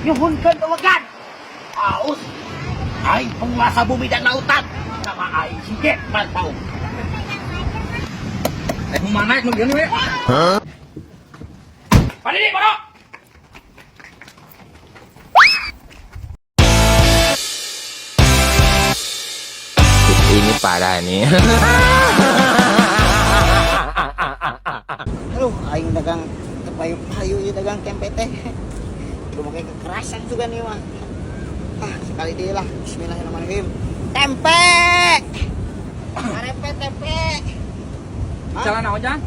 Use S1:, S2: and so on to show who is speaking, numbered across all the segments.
S1: nyuhunkeun dewegan. Aus, aing penguasa bumi dan lautan. Nama aing si Jack Marpau. Mau mana nu geuning we? Hah? Padahal bodoh.
S2: Ini parah nih.
S3: Aduh, aing dagang payu-payu ya dagang tempe teh. Udah pakai kekerasan juga nih mah. Sekali dia lah. Bismillahirrahmanirrahim. Tempe. Tempe tempe.
S2: Jalan naon jang?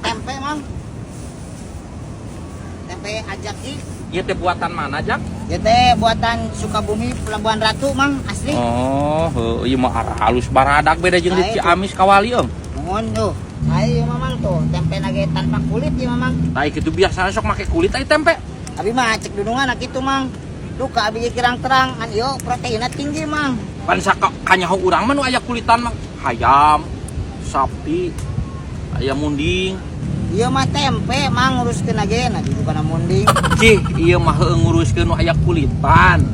S3: Tempe mang. Tempe ajak sih.
S2: Ieu teh buatan mana jang?
S3: Ya teh buatan Sukabumi Pelabuhan Ratu mang asli.
S2: Oh, ieu mah halus baradak beda jeung di Ciamis Kawali om.
S3: Mohon tuh. Ayo mamang tuh tempe nage tanpa kulit ya mamang.
S2: Nah itu biasa sok make kulit ai tempe.
S3: Abi mah cek dudungan nak itu mang. Duh ka abi kirang terang an ieu proteinnya tinggi mang.
S2: Pan kanyaho urang mah nu aya kulitan mah hayam, sapi, aya munding.
S3: Iya mah tempe mang nguruskeun age nah gitu kana munding.
S2: Cih, ieu mah heueuh nguruskeun nu aya kulitan.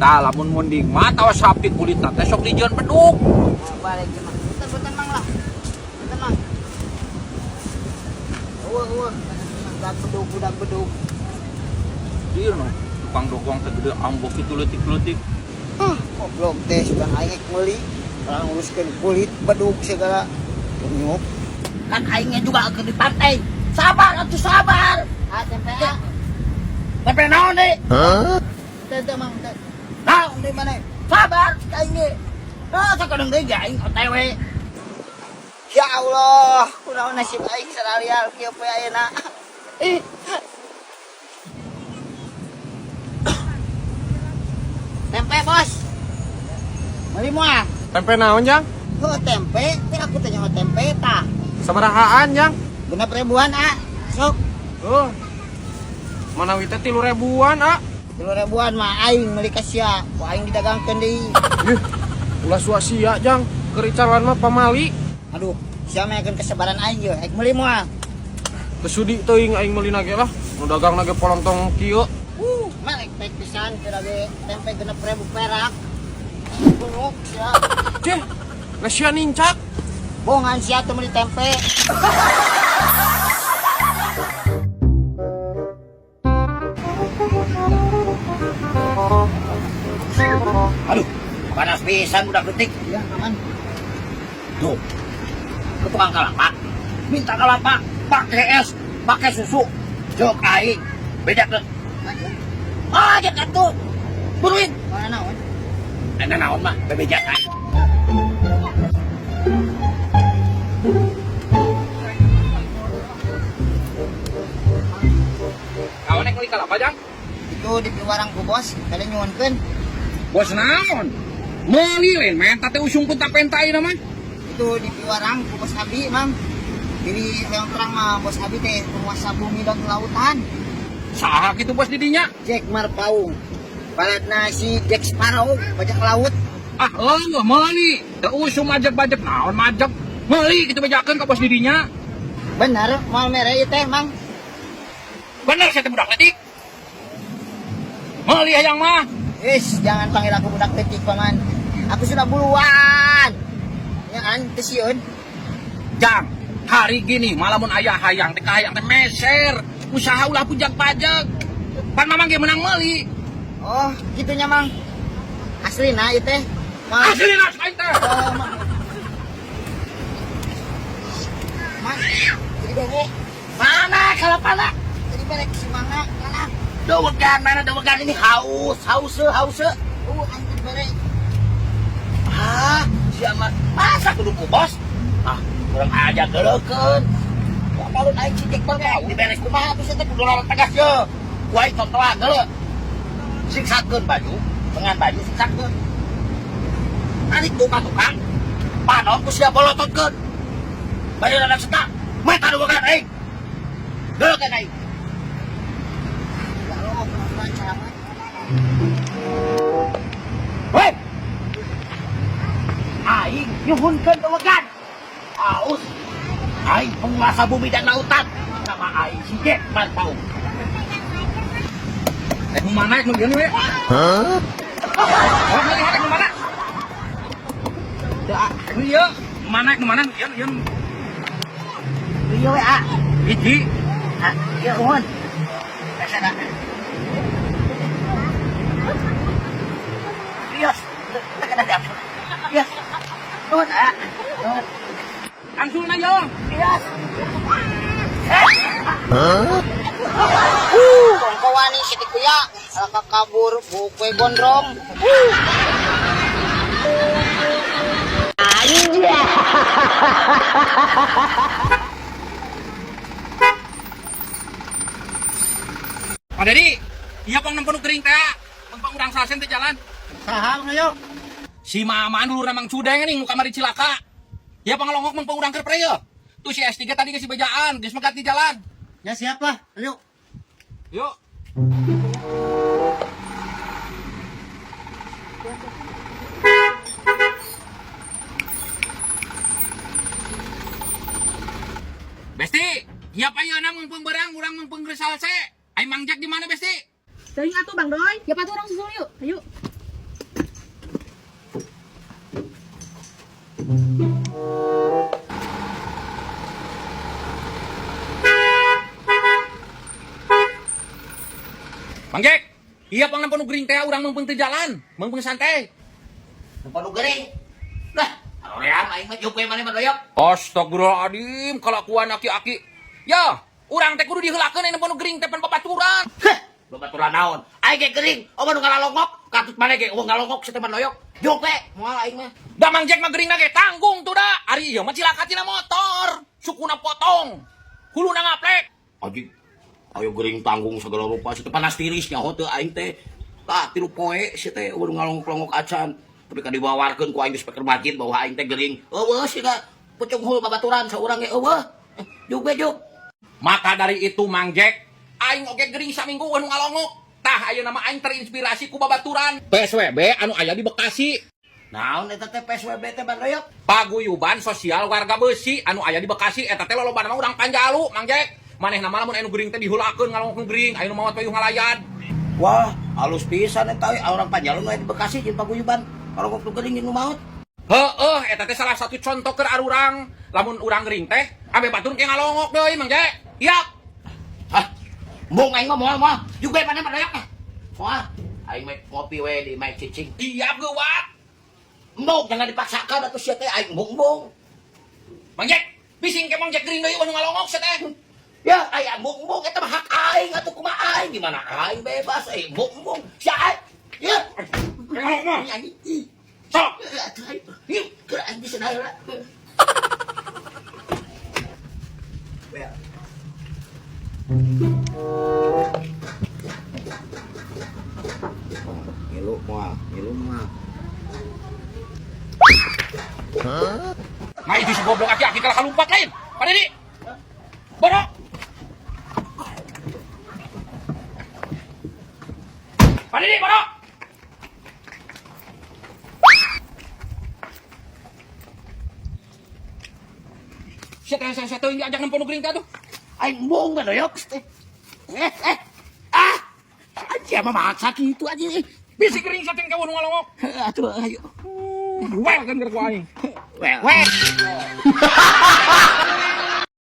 S2: Tah lamun munding mah tawa sapi kulitan teh sok dijieun beduk.
S3: Balik ge mang. Bentar mang lah. Bentar mang. Eueuh. Budak beduk.
S2: Ieu no, tukang dogong teh gede ambok itu leutik-leutik.
S3: Goblok teh sudah aing meuli. Orang nguruskeun kulit beduk segala. Nyuk.
S1: Kan aingnya juga akan di pantai. Sabar atuh sabar.
S3: Tempe ah.
S1: Tempe naon deui?
S2: Hah?
S3: Teh mang teh.
S1: Naon deui mana? Sabar aing ge. Sakadeng deui ge aing OTW.
S3: Ya Allah, kunaon nasib aing salarial kieu poe ayeuna. Tempe bos. Meuli moal.
S4: Tempe naon jang?
S3: Tempe, teh aku tanya tempe tah.
S4: Sabarahaan jang?
S3: 6.000-an ah. Sok.
S4: Manawi teh 3.000-an ah.
S3: 3.000-an mah aing meuli ka sia, ku aing didagangkeun deui.
S4: Ulah suasia jang, keur icalan mah pamali.
S3: Aduh, sia mah akeun kesabaran aing ye, aing meuli moal.
S4: Kesudi teuing aing meuli nage lah, nu dagang nage polontong kieu.
S3: Merek pek pisan kira ge tempe 6.000 perak. Buruk sia.
S4: Ceh, sia nincak.
S3: Bongan sia teu meuli tempe.
S1: Aduh, panas pisan budak detik.
S3: Ya, aman.
S1: Tuh, ke tukang kalapa, minta kalapa, pakai es, pakai susu, jok aing, beda ke, aja atuh, buruin,
S3: Mana naon?
S1: enak naon mah, bebeja aing.
S2: Kawan yang kali kalapa jang?
S3: Itu di piwarang ku bos, kalian nyuwunkeun.
S2: Bos naon? Meuli lain main teh usung pun tapentai na mah.
S3: Itu di piwarang ku bos Abi, Mang. Jadi yang terang mah bos Abi teh penguasa bumi dan lautan.
S2: Saha kitu bos didinya?
S3: Jack Marpaung. Balatna si Jack Sparrow, bajak laut.
S2: Ah, meuli. Teu usum majak-bajak naon majak. Meuli kitu bejakeun ka bos didinya.
S3: Bener, moal mere ieu teh, Mang.
S2: Bener saya teh budak letik. Meuli hayang mah.
S3: Jangan panggil aku budak detik, Paman. Aku sudah buluan. Ya kan, teu sieun.
S2: Jang, hari gini malamun ayah hayang teh hayang teh meser. Usaha ulah pujak pajak. Pan mamang ge menang meuli.
S3: Oh, gitunya, Mang. Aslina ieu teh. Mang.
S2: Aslina sain teh.
S3: Oh, Mang. Mang, jadi bego.
S1: Mana kalapana?
S3: Jadi balik si Mangga, mana?
S1: Dewegan mana dewegan ini haus.
S3: Anjir balik.
S1: Siapa? Masa kudu ku bos? Kurang aja geurekeun. Lamun aing cicik mah diberes kumaha bisa teh kudu larat tegas ye. Ku aing contoh geuleuh. Siksakeun baju, dengan baju siksakeun. Ari tukang panon ku sia bolototkeun. Baju rada cetak, meta dewegan aing. Geurekeun aing.
S3: Ya lo pelan-pelan cara mah.
S1: Weh! Aing nyuhunkeun dewegan. Aus. Aing penguasa bumi dan lautan. Nama aing si Jack Marpau.
S2: Tek nu mana? Nu ieu we. Hah? Oh, melihat tek nu mana? Teu nu ieu. Mana nu mana? Ieu.
S3: Iya we ah.
S2: Hiji.
S3: Ah, iya uhun. Sana. Yes. Tekan ada. Yes. Uhun ah. Uhun.
S2: Angsul na yo.
S3: Yes. Kawan ni si Kuya, kabur bukoy gondrong.
S2: Pak Dedi, iya pang nempenu kering teh. Pang urang sasen teh jalan.
S3: Saham ayo.
S2: Si Mama dulu namang cudeng nih muka mari cilaka. Ya pangalongok meng urang keur preu. Tuh si S3 tadi geus bejaan, geus megat di jalan.
S3: Ya siapa? Ayo.
S2: Yuk. Besti, iya pa ieu meng pengberang urang meng pengresal se. Ai Mang Jack di mana Besti?
S5: Teuing atuh Bang Doy. Ya patuh orang susul yuk. Ayo.
S2: Mang Jack, iya pang nempenu gering teh urang meng teu jalan, meng santai.
S1: Nempanu gering. Lah, aream aing mah jupe mana mah doyok.
S2: Astagfirullahaladzim, kelakuan aki-aki. Ya, urang teh kudu diheulakeun nempenu gering teh pan babaturan.
S1: Heh, babaturan naon? Aing ge gering, omah nu ngalalongok, katut mana ge eueuh ngalongok si teman doyok. Jupe, moal aing mah.
S2: Da Mang Jack mah gering ge tanggung tuh da. Ari ieu mah cilaka tina motor. Sukuna potong. Huluna ngaplek.
S1: Aji, ayo gering tanggung segala rupa si teh panas tiris nyaho teu aing teh. Tah 3 poe si teh eueuh ngalongok-longok acan. Tapi kan dibawarkeun ku aing di speaker masjid bahwa aing teh gering. Eueuh sih da pucung hul babaturan saurang ge eueuh. Juk we juk.
S2: Maka dari itu Mang Jack, aing oge gering saminggu anu ngalongok. Tah ayeuna mah aing terinspirasi ku babaturan PSWB anu aya di Bekasi.
S1: Naon eta teh PSWB teh Bang Doyok?
S2: Paguyuban Sosial Warga Besi anu aya di Bekasi eta teh lolobana mah urang Panjalu, Mang Jack. Manehna mah lamun anu gering teh diheulakeun ngalongok gering, aya nu mawat payung ngalayan.
S1: Wah, halus pisan eta orang Panjalu nu di Bekasi jeung paguyuban. Kalau waktu gering jeung nu maot.
S2: Heueuh, eta teh salah satu contoh keur arurang. Lamun urang gering teh ambe batur ke ngalongok deui Mang Jack. Iya.
S1: Hah? Mung aing mah moal. Juga mana mah Doyok. Moal. Aing mah ngopi we di Mae Cicing.
S2: Iya geuwat.
S1: Mung jangan dipaksakan atuh sia teh aing mung.
S2: Mang Jack, bising ke Mang Jack gering deui anu ngalongok sia teh.
S1: Ya, aya mung eta mah hak aing atuh kumaha aing gimana aing bebas mung. Sia aing. Ya.
S2: Ngalongok mah.
S1: Nyanyi.
S2: Sok.
S1: Yuk, keur aing bisa naeula. Ngilu moal.
S2: Nah itu si goblok aki-aki kalah kalumpat lain. Pak Dedi. Bono. Pak Dedi, bono. Saya tahu ini ajak nempel gering tuh.
S1: Aing mung mah Doyok. Aja mah maksa kitu aja.
S2: Bisi gering sating kawan ngalongok.
S1: Atuh ayo.
S2: Well kan keur ku aing.
S1: Well.